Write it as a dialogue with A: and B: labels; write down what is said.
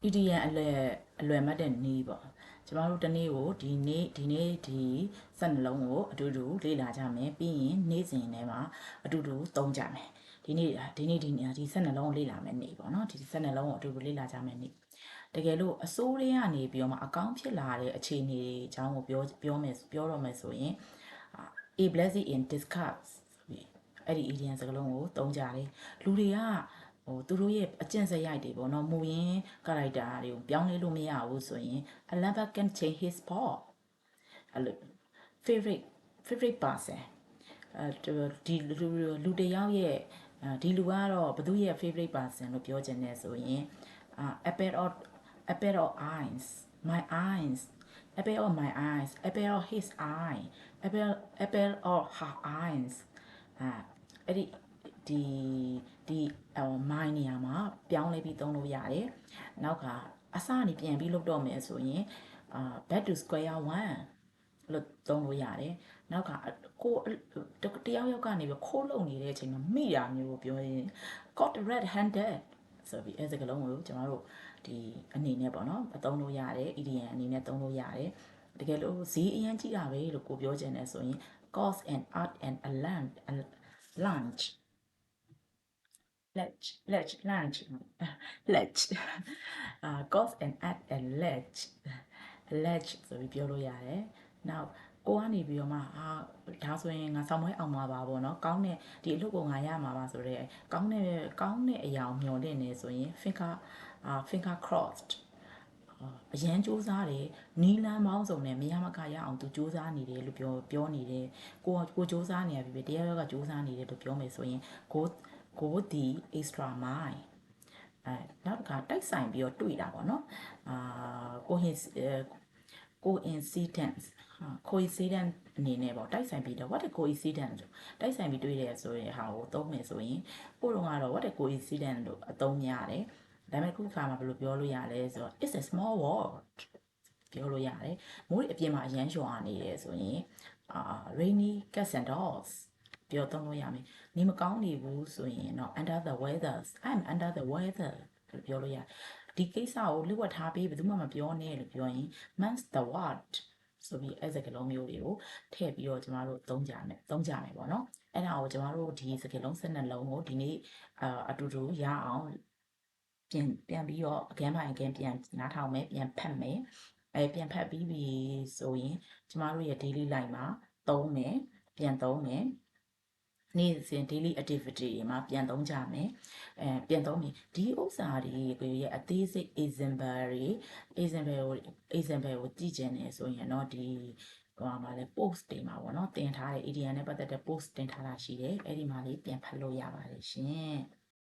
A: EDN အလွယ်မှတ်တဲ့နေ့ပေါ့ကျမတို့တနေ့ကိုဒီ12လုံးကိုအတူတူလေ့လာကြမယ်ပြီးရင်နေ့စဉ်ထဲမှာအတူတူသုံးကြမယ်ဒီ12လုံးကိုလေ့လာမယ်နေ့ပေါ့နော်ဒီ12လုံးကိုအတူတူလေ့လာကြမယ်နေ့တကယ်လို့အစိုးရကနေပြီးတော့မှအကောင့်ဖြစ်လာတဲ့အခြေအနေတွေအကြောင်းကိုပြောတော့မယ်ဆိုရင်a blessing in discuss အဲ့ဒီ EDN စကားလုံးကိုသုံးကြတယ်လူတွေကသူတို့ရဲ့အကျင့်စရိုက်တွေပေါ့နော်မူရင်း character တွေကိုပြောင်းလဲလို့မရဘူးဆိုရင် a lover can change his path အဲ့လို favorite person ဒီလူတယောက်ရဲ့ဒီလူကတော့ဘသူရဲ့ favorite person လို့ပြောချင်တယ်ဆိုရင်apple of eyes my eyes apple of my eyes apple of his eye apple of her eyes အဲ့ဒီ my နေရာမှာပြောင်းလဲပြီးသုံးလို့ရတယ်နောက်ကအစနေပြန်ပြီးလုပ်တော့မယ်ဆိုရင် back to square one လို့သုံးလို့ရတယ်နောက်ကကိုတယောက်ကနေပြီးခိုးလုံနေတဲ့အချိန်မှာမိတာမျိုးကိုပြောရင် got red handed ဆိုပြီးအဲစကားလုံးကိုကျွန်တော်တို့ဒီအနေနဲ့ပေါ့နော်အသုံးလို့ရတယ် EDN အနေနဲ့သုံးလို့ရတယ်တကယ်လို့ဈေးအရင်ကြီးတာပဲလို့ကိုပြောချင်တယ်ဆိုရင် cost and art and a lunch lunch cost and art and lunch ဆိုပြီးပြောလို့ရတယ်နောက်ကိုကနေပြီးတော့မှဒါဆိုရင်ငါဆောင်မွေးအောင်မှာပါပေါ့နော်ကောင်းတဲ့ဒီအလုပ်ကိုငါရမှာပါဆိုတော့ကောင်းတဲ့အရာကိုမျှော်လင့်နေဆိုရင် finger crossed အရန်စူးစားတယ်နီးလန်းပေါင်းစုံနဲ့မရမကရအောင်သူစူးစားနေတယ်လို့ပြောနေတယ်ကိုစူးစားနေရပြီပဲတရားရောကစူးစားနေတယ်လို့ပြောမယ်ဆိုရင်go the extra mile နောက်တစ်ခါတိုက်ဆိုင်ပြီးတော့တွေ့တာပေါ့နော်coincidence အနေနဲ့ပေါ့တိုက်ဆိုင်ပြီးတော့ what a coincidence တိုက်ဆိုင်ပြီးတွေ့တယ်ဆိုရင်ဟာကိုသုံးမယ်ဆိုရင်ကိုတော့ကတော့ what a coincidence လို့အသုံးများတယ်ဒါပေမဲ့ခုခါမှာဘယ်လိုပြောလို့ရလဲဆိုတော့ it's a small world ပြောလို့ရတယ်မိုးအပြင်မှာအရန်လျှော်နေတယ်ဆိုရင်rainy cats and dogs ပြောသုံးလို့ရမယ်နေမကောင်းနေဘူးဆိုရင်တော့ under the weather I'm under the weather လို့ပြောလို့ရဒီကိစ္စကိုလျှို့ထားပြီးဘယ်သူမှမပြောနဲ့လို့ပြောရင် months the what ဆိုပြီးအဲ့စကားလုံးမျိုးတွေကိုထည့်ပြီးတော့ကျမတို့သုံးကြမယ်ပေါ့နော်အဲ့ဒါကိုကျမတို့ဒီစကားလုံး12လုံးကိုဒီနေ့အတူတူရအောင်ပြန်ပြီးတော့ again by again ပြန်နားထောင်မယ်ပြန်ဖတ်မယ်ပြန်ဖတ်ပြီးပြီဆိုရင်ကျမတို့ရဲ့ daily life မှာသုံးမယ်ပြန်သုံးမယ်နေ့စဉ် daily activity တွေမှာပြန်သုံးကြမယ်ပြန်သုံးမယ်ဒီဥစ္စာတွေကိုရဲ့အသေးစိတ် example ကိုကြည့်ကျင်နေဆိုရင်တော့ဒီမှာလဲ post တွေမှာပေါ့နော်တင်ထားတဲ့ EDN နဲ့ပတ်သက်တဲ့ post တင်ထားတာရှိတယ်အဲ့ဒီမှာလေးပြန်ဖတ်လို့ရပါတယ်ရှင်